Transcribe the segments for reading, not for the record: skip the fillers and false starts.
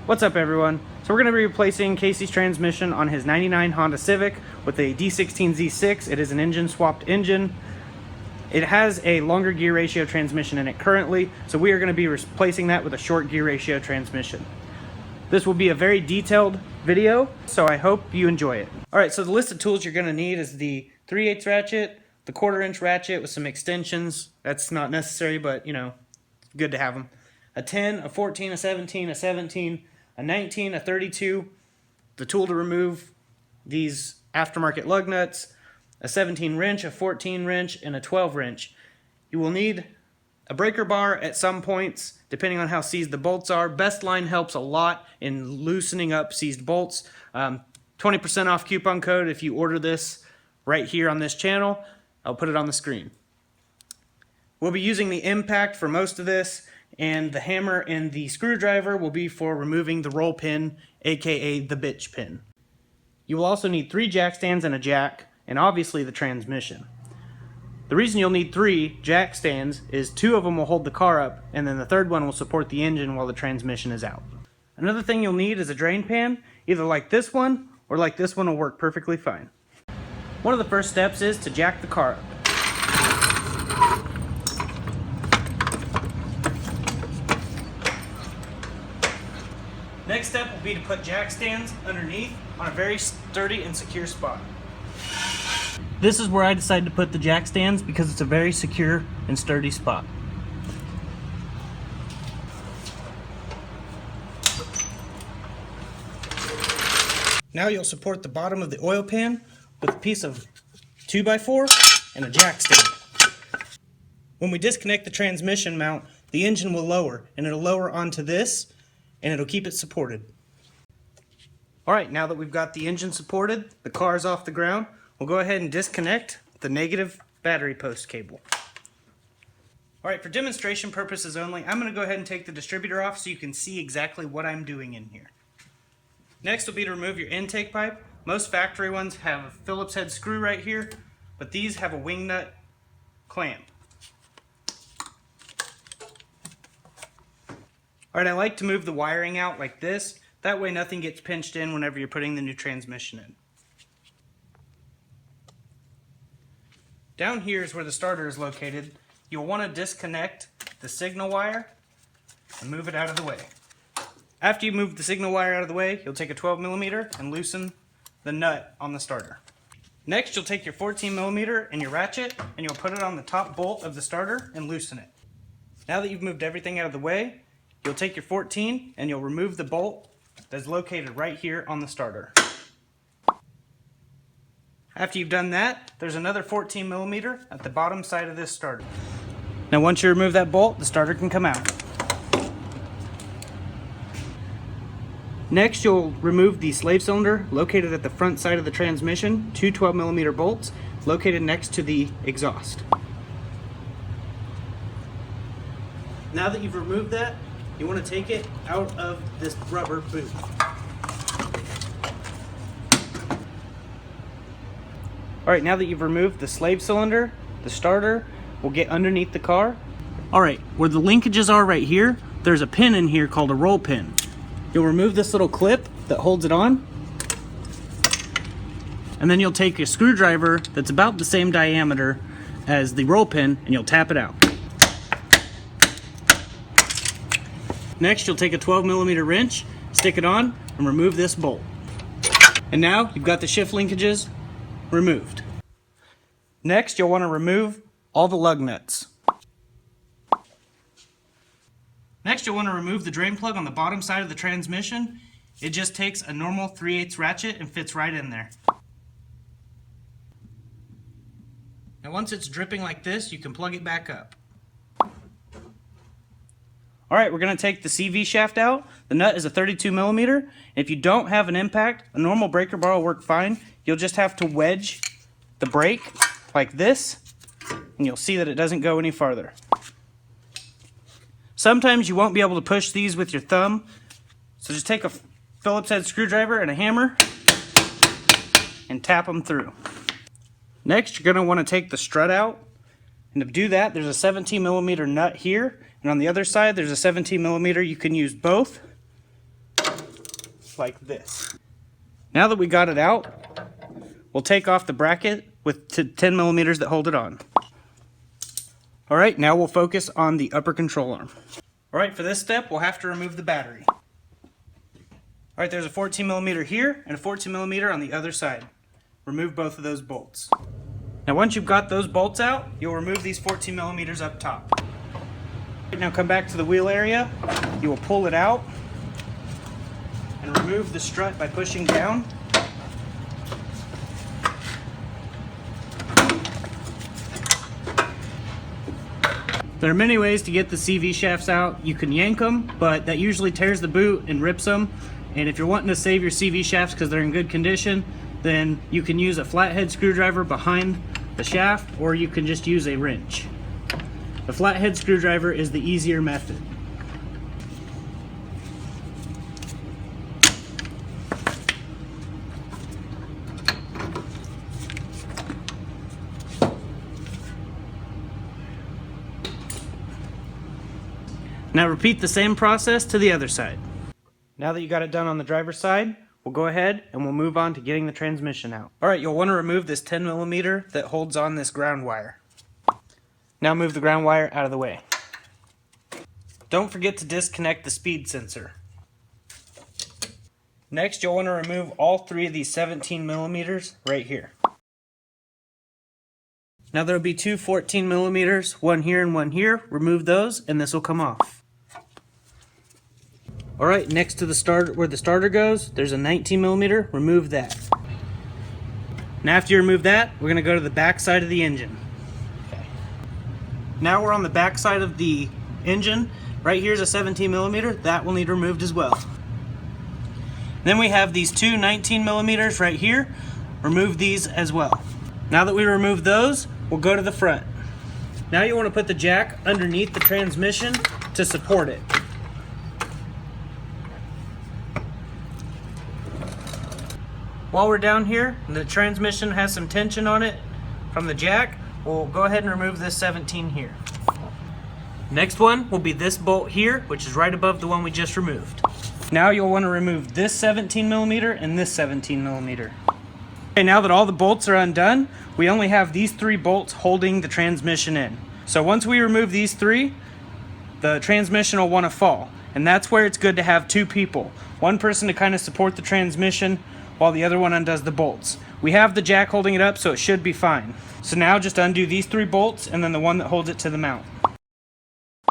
What's up everyone? So we're going to be replacing Casey's transmission on his 99 Honda Civic with a D16Z6. It is an engine swapped engine. It has a longer gear ratio transmission in it currently, so we are going to be replacing that with a short gear ratio transmission. This will be a very detailed video, so I hope you enjoy it. Alright, so the list of tools you're going to need is the 3/8 ratchet, the 1/4 inch ratchet with some extensions. That's not necessary, but you know, good to have them. A 10, a 14, a 17, a 17, a 19, a 32, the tool to remove these aftermarket lug nuts, a 17 wrench, a 14 wrench, and a 12 wrench. You will need a breaker bar at some points, depending on how seized the bolts are. BESTLINE helps a lot in loosening up seized bolts. 20% off coupon code if you order this right here on this channel. I'll put it on the screen. We'll be using the impact for most of this, and the hammer and the screwdriver will be for removing the roll pin, aka the bitch pin. You will also need 3 jack stands and a jack, and obviously the transmission. The reason you'll need 3 jack stands is 2 of them will hold the car up, and then the 3rd one will support the engine while the transmission is out. Another thing you'll need is a drain pan, either like this one or like this one will work perfectly fine. One of the first steps is to jack the car up. Next step will be to put jack stands underneath on a very sturdy and secure spot. This is where I decided to put the jack stands because it's a very secure and sturdy spot. Now you'll support the bottom of the oil pan with a piece of 2x4 and a jack stand. When we disconnect the transmission mount, the engine will lower, and it'll lower onto this, and it'll keep it supported. Alright, now that we've got the engine supported, the car is off the ground, we'll go ahead and disconnect the negative battery post cable. Alright, for demonstration purposes only, I'm going to go ahead and take the distributor off so you can see exactly what I'm doing in here. Next will be to remove your intake pipe. Most factory ones have a Phillips head screw right here, but these have a wing nut clamp. Alright, I like to move the wiring out like this. That way nothing gets pinched in whenever you're putting the new transmission in. Down here is where the starter is located. You'll want to disconnect the signal wire and move it out of the way. After you move the signal wire out of the way, you'll take a 12mm and loosen the nut on the starter. Next, you'll take your 14mm and your ratchet and you'll put it on the top bolt of the starter and loosen it. Now that you've moved everything out of the way, you'll take your 14 and you'll remove the bolt that's located right here on the starter. After you've done that, there's another 14mm at the bottom side of this starter. Now once you remove that bolt, the starter can come out. Next, you'll remove the slave cylinder located at the front side of the transmission, 2 12mm bolts located next to the exhaust. Now that you've removed that, you want to take it out of this rubber boot. Alright, now that you've removed the slave cylinder, the starter will get underneath the car. Alright, where the linkages are right here, there's a pin in here called a roll pin. You'll remove this little clip that holds it on, and then you'll take a screwdriver that's about the same diameter as the roll pin and you'll tap it out. Next, you'll take a 12mm wrench, stick it on, and remove this bolt. And now you've got the shift linkages removed. Next, you'll want to remove all the lug nuts. Next, you'll want to remove the drain plug on the bottom side of the transmission. It just takes a normal 3/8 ratchet and fits right in there. Now once it's dripping like this, you can plug it back up. Alright, we're going to take the CV shaft out. The nut is a 32mm. If you don't have an impact, a normal breaker bar will work fine. You'll just have to wedge the brake like this, and you'll see that it doesn't go any farther. Sometimes you won't be able to push these with your thumb, so just take a Phillips head screwdriver and a hammer and tap them through. Next, you're going to want to take the strut out, and to do that, there's a 17mm nut here, and on the other side there's a 17mm. You can use both, looks like this. Now that we got it out, we'll take off the bracket with 10 millimeters that hold it on. All right, now we'll focus on the upper control arm. All right, for this step, we'll have to remove the battery. All right, there's a 14 millimeter here and a 14 millimeter on the other side. Remove both of those bolts. Now once you've got those bolts out, you'll remove these 14 millimeters up top. Now come back to the wheel area. You will pull it out and remove the strut by pushing down. There are many ways to get the CV shafts out. You can yank them, but that usually tears the boot and rips them. And if you're wanting to save your CV shafts because they're in good condition, then you can use a flathead screwdriver behind the shaft, or you can just use a wrench. The flathead screwdriver is the easier method. Now repeat the same process to the other side. Now that you got it done on the driver's side, we'll go ahead and we'll move on to getting the transmission out. All right, you'll want to remove this 10 millimeter that holds on this ground wire. Now move the ground wire out of the way. Don't forget to disconnect the speed sensor. Next, you'll want to remove all three of these 17 millimeters right here. Now there will be two 14 millimeters, one here and one here. Remove those and this will come off. All right, next to the starter, where the starter goes, there's a 19 millimeter. Remove that. Now after you remove that, we're going to go to the back side of the engine. Okay. Now we're on the back side of the engine. Right here's a 17 millimeter. That will need removed as well. Then we have these two 19 millimeters right here. Remove these as well. Now that we remove those, we'll go to the front. Now you want to put the jack underneath the transmission to support it. While we're down here, the transmission has some tension on it from the jack. We'll go ahead and remove this 17 here. Next one will be this bolt here, which is right above the one we just removed. Now you'll want to remove this 17 millimeter and this 17 millimeter. Okay, now that all the bolts are undone, we only have these three bolts holding the transmission in. So once we remove these three, the transmission will want to fall. And that's where it's good to have two people. One person to kind of support the transmission while the other one undoes the bolts. We have the jack holding it up, so it should be fine. So now just undo these three bolts and then the one that holds it to the mount.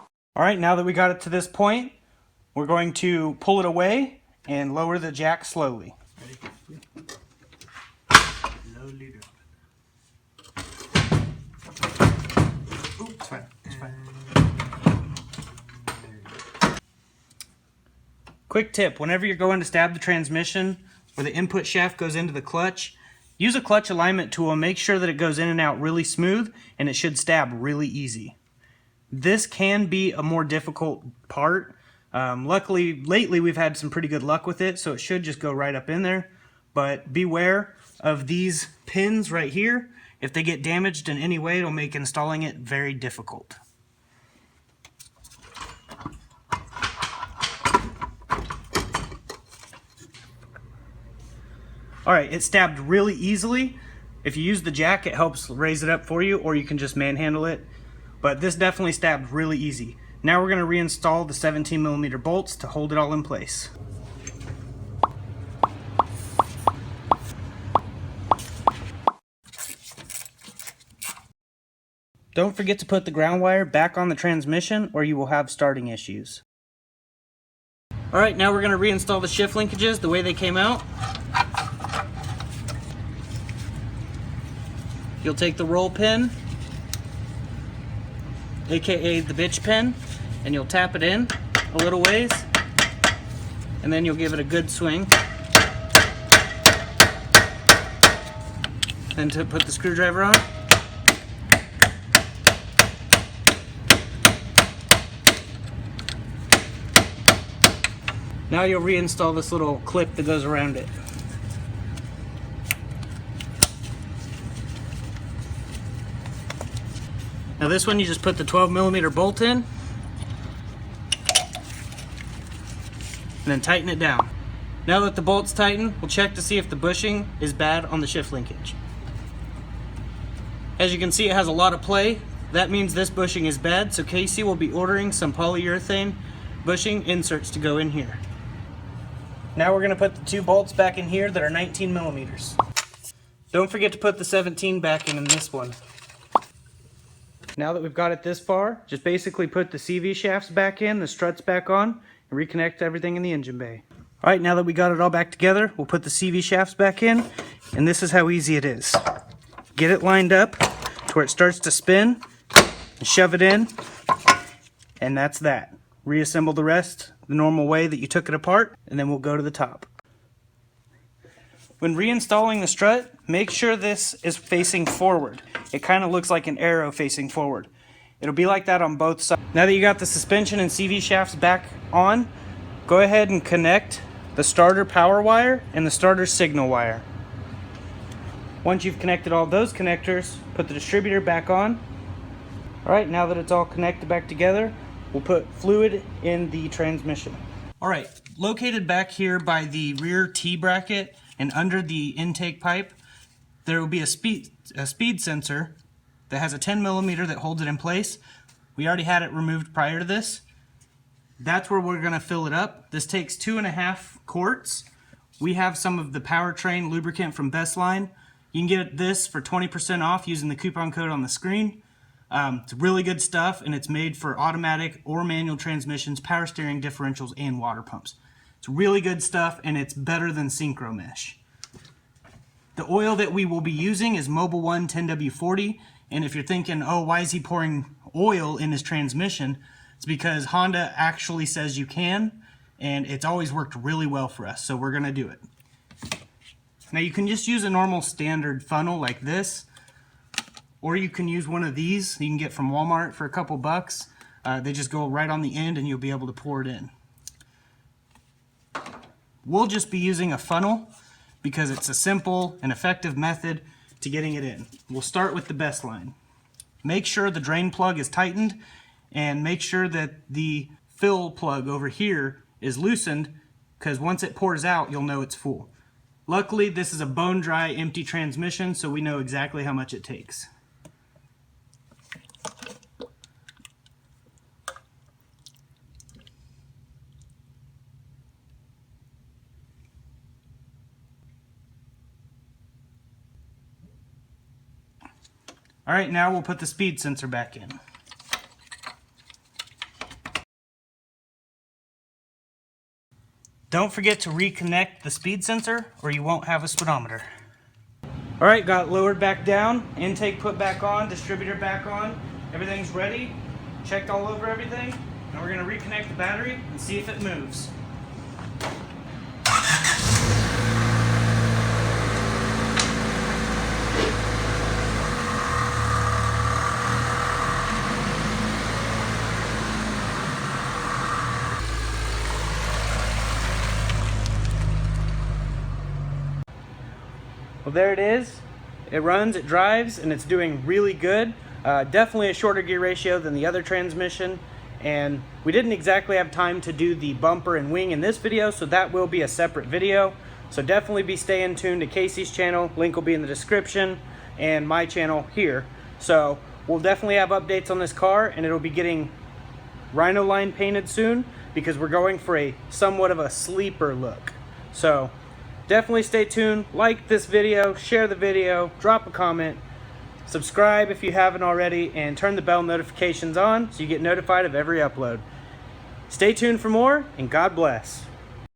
All right, now that we got it to this point, we're going to pull it away and lower the jack slowly. Ready? Slowly drop it. Oops, it's fine. It's fine. Quick tip, whenever you're going to stab the transmission, where the input shaft goes into the clutch, use a clutch alignment tool and make sure that it goes in and out really smooth, and it should stab really easy. This can be a more difficult part. Luckily, lately we've had some pretty good luck with it, so it should just go right up in there. But beware of these pins right here. If they get damaged in any way, it'll make installing it very difficult. Alright, it stabbed really easily. If you use the jack, it helps raise it up for you, or you can just manhandle it. But this definitely stabbed really easy. Now we're going to reinstall the 17 millimeter bolts to hold it all in place. Don't forget to put the ground wire back on the transmission or you will have starting issues. Alright, now we're going to reinstall the shift linkages the way they came out. You'll take the roll pin, aka the bitch pin, and you'll tap it in a little ways, and then you'll give it a good swing. Then to put the screwdriver on. Now you'll reinstall this little clip that goes around it. Now this one you just put the 12 millimeter bolt in and then tighten it down. Now that the bolt's tightened, we'll check to see if the bushing is bad on the shift linkage. As you can see, it has a lot of play. That means this bushing is bad, so Casey will be ordering some polyurethane bushing inserts to go in here. Now we're going to put the 2 bolts back in here that are 19 millimeters. Don't forget to put the 17 back in this one. Now that we've got it this far, just basically put the CV shafts back in, the struts back on, and reconnect everything in the engine bay. Alright, now that we got it all back together, we'll put the CV shafts back in, and this is how easy it is. Get it lined up to where it starts to spin, and shove it in, and that's that. Reassemble the rest the normal way that you took it apart, and then we'll go to the top. When reinstalling the strut, make sure this is facing forward. It kind of looks like an arrow facing forward. It'll be like that on both sides. Now that you got the suspension and CV shafts back on, go ahead and connect the starter power wire and the starter signal wire. Once you've connected all those connectors, put the distributor back on. Alright, now that it's all connected back together, we'll put fluid in the transmission. Alright, located back here by the rear T-bracket and under the intake pipe, there will be a speed sensor that has a 10 millimeter that holds it in place. We already had it removed prior to this. That's where we're going to fill it up. This takes 2.5 quarts. We have some of the powertrain lubricant from BESTLINE. You can get this for 20% off using the coupon code on the screen. It's really good stuff, and it's made for automatic or manual transmissions, power steering, differentials, and water pumps. It's really good stuff, and it's better than synchro mesh. The oil that we will be using is Mobil 1 10W40, and if you're thinking, oh, why is he pouring oil in his transmission? It's because Honda actually says you can, and it's always worked really well for us, so we're going to do it. Now you can just use a normal standard funnel like this, or you can use one of these you can get from Walmart for a couple bucks. They just go right on the end and you'll be able to pour it in. We'll just be using a funnel because it's a simple and effective method to getting it in. We'll start with the BESTLINE. Make sure the drain plug is tightened and make sure that the fill plug over here is loosened, because once it pours out you'll know it's full. Luckily this is a bone dry empty transmission, so we know exactly how much it takes. Alright, now we'll put the speed sensor back in. Don't forget to reconnect the speed sensor or you won't have a speedometer. Alright, got it lowered back down, intake put back on, distributor back on, everything's ready, checked all over everything. Now we're going to reconnect the battery and see if it moves. Well, there it is. It runs, it drives, and it's doing really good. Definitely a shorter gear ratio than the other transmission, and we didn't exactly have time to do the bumper and wing in this video, so that will be a separate video. So definitely be staying tuned to Casey's channel. Link will be in the description, and my channel here. So we'll definitely have updates on this car, and it'll be getting Rhino line painted soon because we're going for a somewhat of a sleeper look. So definitely stay tuned, like this video, share the video, drop a comment, subscribe if you haven't already, and turn the bell notifications on so you get notified of every upload. Stay tuned for more, and God bless.